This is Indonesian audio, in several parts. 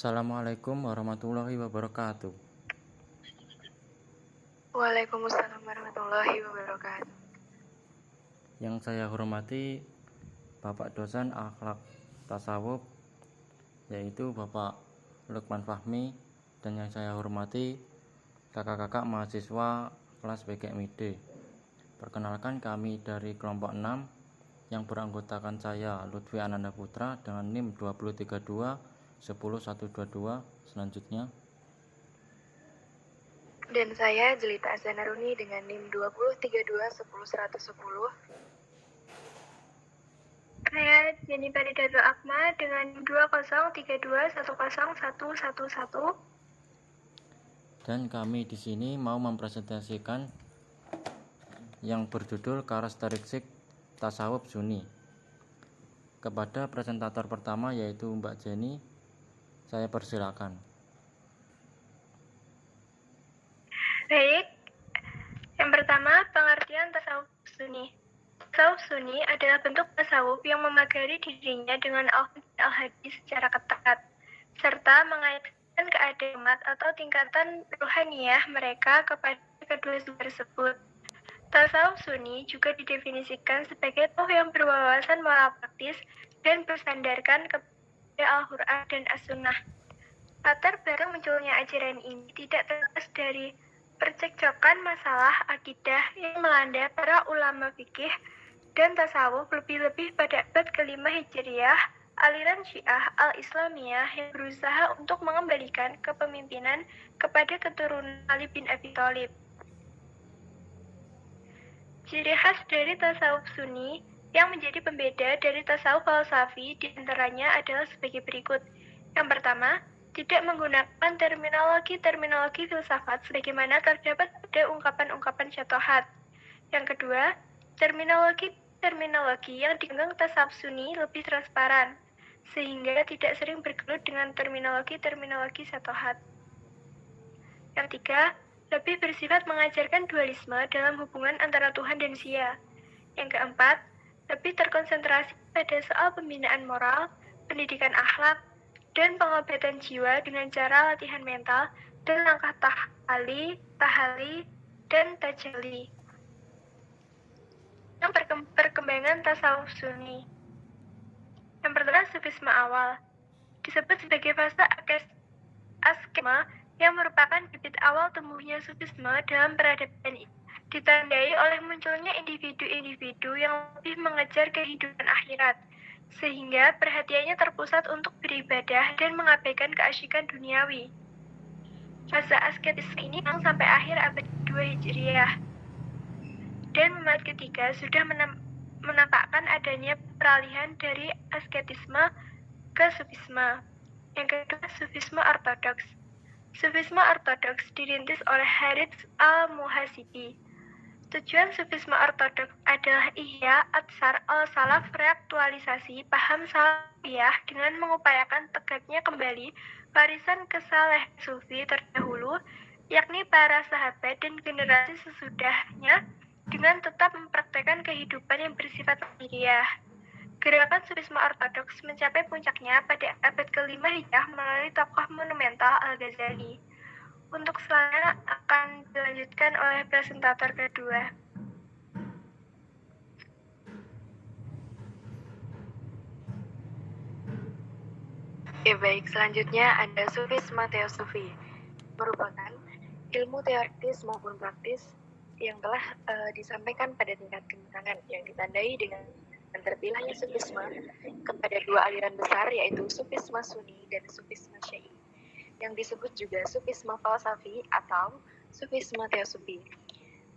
Assalamualaikum warahmatullahi wabarakatuh. Waalaikumsalam warahmatullahi wabarakatuh. Yang saya hormati Bapak dosen akhlak tasawuf, yaitu Bapak Lukman Fahmi, dan yang saya hormati kakak-kakak mahasiswa kelas BKMID. Perkenalkan, kami dari kelompok 6 yang beranggotakan saya Lutfi Ananda Putra dengan NIM 2032 10122. Selanjutnya, Dan saya Jelita Azanaruni dengan NIM 2032 Saya Jenny Paridato Akma dengan NIM 2032 dan kami di sini mau mempresentasikan yang berjudul karakteristik tasawuf Sunni. Kepada presentator pertama, yaitu Mbak Jenny, saya persilakan. Baik, yang pertama pengertian tasawuf Sunni. Tasawuf Sunni adalah bentuk tasawuf yang memagari dirinya dengan al-hadis secara ketat, serta mengaitkan keadamat atau tingkatan ruhaniyah mereka kepada kedua sumber tersebut. Tasawuf Sunni juga didefinisikan sebagai tokoh yang berwawasan moral praktis dan bersandarkan kepada Al-Quran dan As-Sunnah. Latar belakang munculnya ajaran ini tidak terlepas dari percekcokan masalah akidah yang melanda para ulama fikih dan tasawuf, lebih-lebih pada abad ke-5 Hijriah, aliran Syiah al-Islamiyah yang berusaha untuk mengembalikan kepemimpinan kepada keturunan Ali bin Abi Thalib. Ciri khas dari tasawuf Sunni yang menjadi pembeda dari tasawuf falsafi diantaranya adalah sebagai berikut. Yang pertama, tidak menggunakan terminologi filsafat sebagaimana terdapat pada ungkapan-ungkapan syatohat. Yang kedua, terminologi yang dipegang tasawuf Sunni lebih transparan, sehingga tidak sering bergelut dengan terminologi syatohat. Yang ketiga, lebih bersifat mengajarkan dualisme dalam hubungan antara Tuhan dan Sia. Yang keempat, lebih terkonsentrasi pada soal pembinaan moral, pendidikan akhlak, dan pengobatan jiwa dengan cara latihan mental dan langkah tahali, dan tajali. Yang perkembangan tasawuf Sunni. Yang pertama, sufisme awal. Disebut sebagai fase askema yang merupakan bibit awal tumbuhnya sufisme dalam peradaban ini, ditandai oleh munculnya individu-individu yang lebih mengejar kehidupan akhirat, sehingga perhatiannya terpusat untuk beribadah dan mengabaikan keasyikan duniawi. Fase asketisme ini sampai akhir abad ke-2 Hijriah, dan abad ketiga sudah menampakkan adanya peralihan dari asketisme ke sufisme. Yang kedua, sufisme ortodoks. Sufisme ortodoks dirintis oleh Haritz al-Muhasibi. Tujuan sufisme ortodoks adalah ihya atsar al-salaf, reaktualisasi paham salafiyah dengan mengupayakan tegaknya kembali warisan kesaleh sufi terdahulu, yakni para sahabat dan generasi sesudahnya, dengan tetap mempraktekkan kehidupan yang bersifat lahiriah. Gerakan sufisme ortodoks mencapai puncaknya pada abad ke-5 Hijriah melalui tokoh monumental Al-Ghazali. Untuk selanjutnya akan dilanjutkan oleh presentator kedua. Baik, selanjutnya ada sufisme teosofi, merupakan ilmu teoritis maupun praktis yang telah disampaikan pada tingkat kematangan yang ditandai dengan terpilihnya sufisme kepada dua aliran besar, yaitu sufisme Sunni dan sufisme Syi'i, yang disebut juga sufisme falsafi atau sufisme teosofi.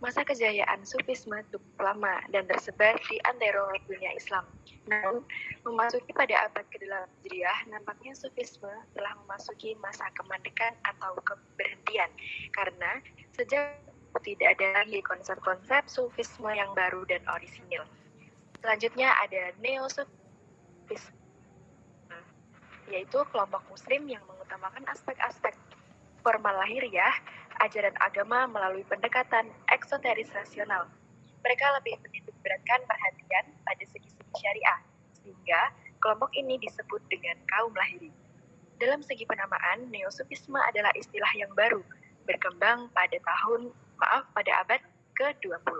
Masa kejayaan sufisme cukup lama dan tersebar di antero dunia Islam. Namun, memasuki pada abad ke-8 Hijriah, nampaknya sufisme telah memasuki masa kemandekan atau keberhentian, karena sejak tidak ada lagi konsep-konsep sufisme yang baru dan orisinil. Selanjutnya ada neo-sufisme, yaitu kelompok muslim yang mengutamakan aspek-aspek formal lahiriah, ajaran agama melalui pendekatan eksoteris rasional. Mereka lebih menitikberatkan perhatian pada segi-segi syariah, sehingga kelompok ini disebut dengan kaum lahiri. Dalam segi penamaan, neosufisme adalah istilah yang baru, berkembang pada abad ke-20,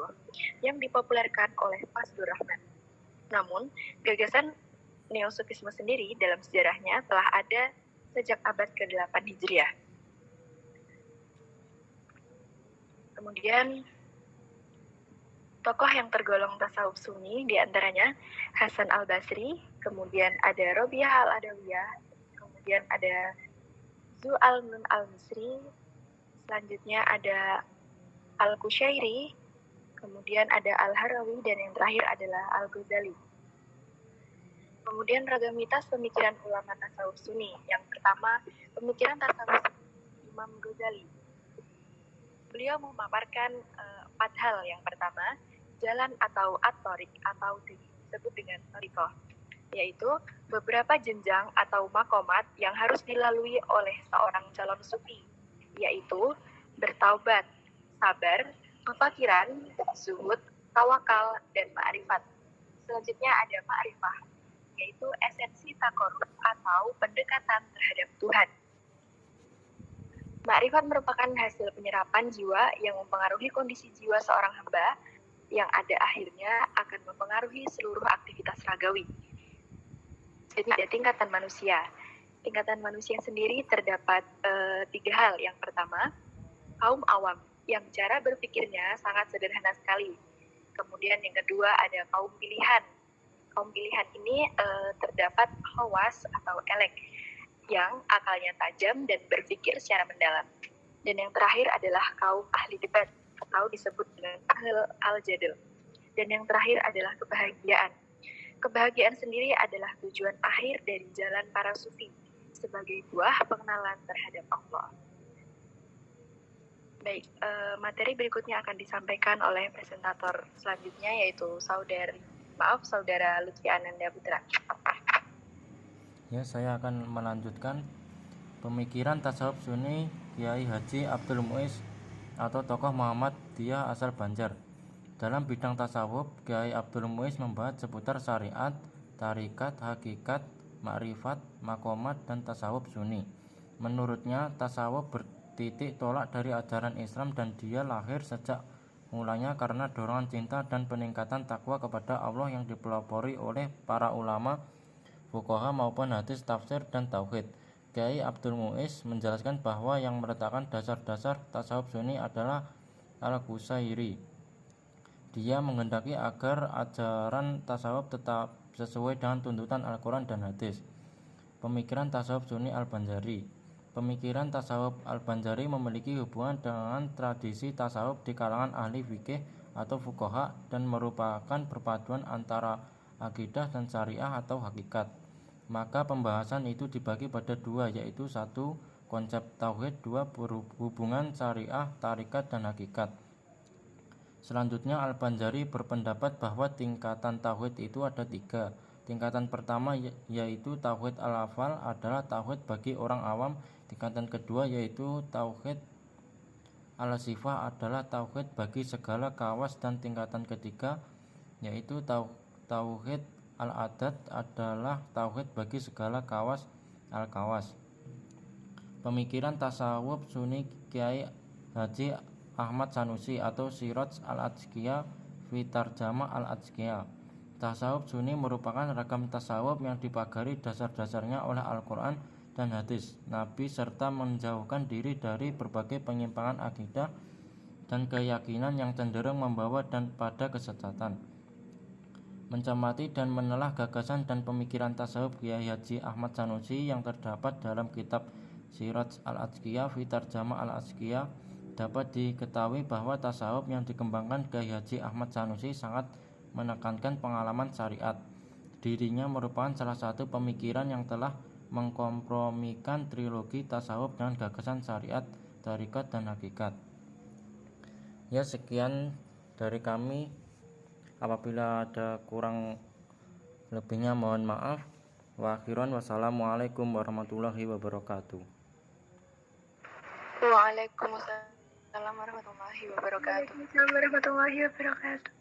yang dipopulerkan oleh Fazlur Rahman. Namun, gagasan neosufisme sendiri dalam sejarahnya telah ada sejak abad ke-8 Hijriah. Kemudian, tokoh yang tergolong tasawuf Sunni diantaranya Hasan al-Basri, kemudian ada Robiah al-Adawiyah, kemudian ada Zu al-Nun al-Misri, selanjutnya ada Al-Qushairi, kemudian ada Al-Harawi, dan yang terakhir adalah Al-Ghazali. Kemudian ragamitas pemikiran ulama tasawuf Sunni. Yang pertama, pemikiran tasawuf Imam Ghazali. Beliau memaparkan 4 hal. Yang pertama, jalan atau at-thoriq atau disebut dengan thariqah, yaitu beberapa jenjang atau makomat yang harus dilalui oleh seorang calon sufi, yaitu bertaubat, sabar, pefakiran, zuhud, tawakal, dan ma'rifat. Selanjutnya ada ma'rifah, yaitu esensi takorub atau pendekatan terhadap Tuhan. Ma'rifat merupakan hasil penyerapan jiwa yang mempengaruhi kondisi jiwa seorang hamba yang ada akhirnya akan mempengaruhi seluruh aktivitas ragawi. Jadi ada tingkatan manusia. Tingkatan manusia sendiri terdapat 3 hal. Yang pertama, kaum awam yang cara berpikirnya sangat sederhana sekali. Kemudian yang kedua ada kaum pilihan. Kaum pilihan ini terdapat khawas atau elek yang akalnya tajam dan berpikir secara mendalam. Dan yang terakhir adalah kaum ahli debat atau disebut dengan ahl al-jadal. Dan yang terakhir adalah kebahagiaan. Kebahagiaan sendiri adalah tujuan akhir dari jalan para sufi sebagai buah pengenalan terhadap Allah. Baik, materi berikutnya akan disampaikan oleh presentator selanjutnya, yaitu Saudara Lutfi Ananda Putra. Ya, saya akan melanjutkan pemikiran tasawuf Sunni Kiai Haji Abdul Muiz atau tokoh Muhammadiyah asal Banjar. Dalam bidang tasawuf, Kiai Abdul Muiz membahas seputar syariat, tarikat, hakikat, makrifat, makomat, dan tasawuf Sunni. Menurutnya, tasawuf bertitik tolak dari ajaran Islam dan dia lahir sejak mulanya karena dorongan cinta dan peningkatan takwa kepada Allah yang dipelopori oleh para ulama, fuqaha maupun hadis, tafsir, dan tauhid. Kiai Abdul Muiz menjelaskan bahwa yang meletakkan dasar-dasar tasawuf Sunni adalah Al-Qushairi. Dia menghendaki agar ajaran tasawuf tetap sesuai dengan tuntutan Al-Quran dan hadis. Pemikiran tasawuf Sunni Al-Banjari. Pemikiran tasawuf Al-Banjari memiliki hubungan dengan tradisi tasawuf di kalangan ahli fikih atau fuqaha dan merupakan perpaduan antara akidah dan syariah atau hakikat. Maka pembahasan itu dibagi pada 2, yaitu 1. Konsep tauhid, 2. Hubungan syariah, tarikat, dan hakikat. Selanjutnya Al-Banjari berpendapat bahwa tingkatan tauhid itu ada 3. Tingkatan pertama yaitu tauhid al-afal adalah tauhid bagi orang awam. Tingkatan kedua yaitu tauhid al-sifah adalah tauhid bagi segala kawas, dan tingkatan ketiga yaitu tauhid al-adat adalah tauhid bagi segala kawas al-kawas. Pemikiran tasawuf Sunni Kiai Haji Ahmad Sanusi atau Siraj al-Azkiyah fi Tarjamah al-Azkiyah. Tasawuf Sunni merupakan ragam tasawuf yang dipagari dasar-dasarnya oleh Al-Quran dan hadis Nabi serta menjauhkan diri dari berbagai penyimpangan akidah dan keyakinan yang cenderung membawa dan pada kesesatan. Mencermati dan menelah gagasan dan pemikiran tasawuf Kiai Haji Ahmad Sanusi yang terdapat dalam kitab Siraj al-Azkiyah fi Tarjamah al-Azkiyah, dapat diketahui bahwa tasawuf yang dikembangkan Kiai Haji Ahmad Sanusi sangat menekankan pengalaman syariat. Dirinya merupakan salah satu pemikiran yang telah mengkompromikan trilogi tasawuf dengan gagasan syariat, tarikat, dan hakikat. Ya, sekian dari kami. Apabila ada kurang lebihnya mohon maaf. Wa akhiran wassalamualaikum warahmatullahi wabarakatuh. Waalaikumsalam warahmatullahi wabarakatuh.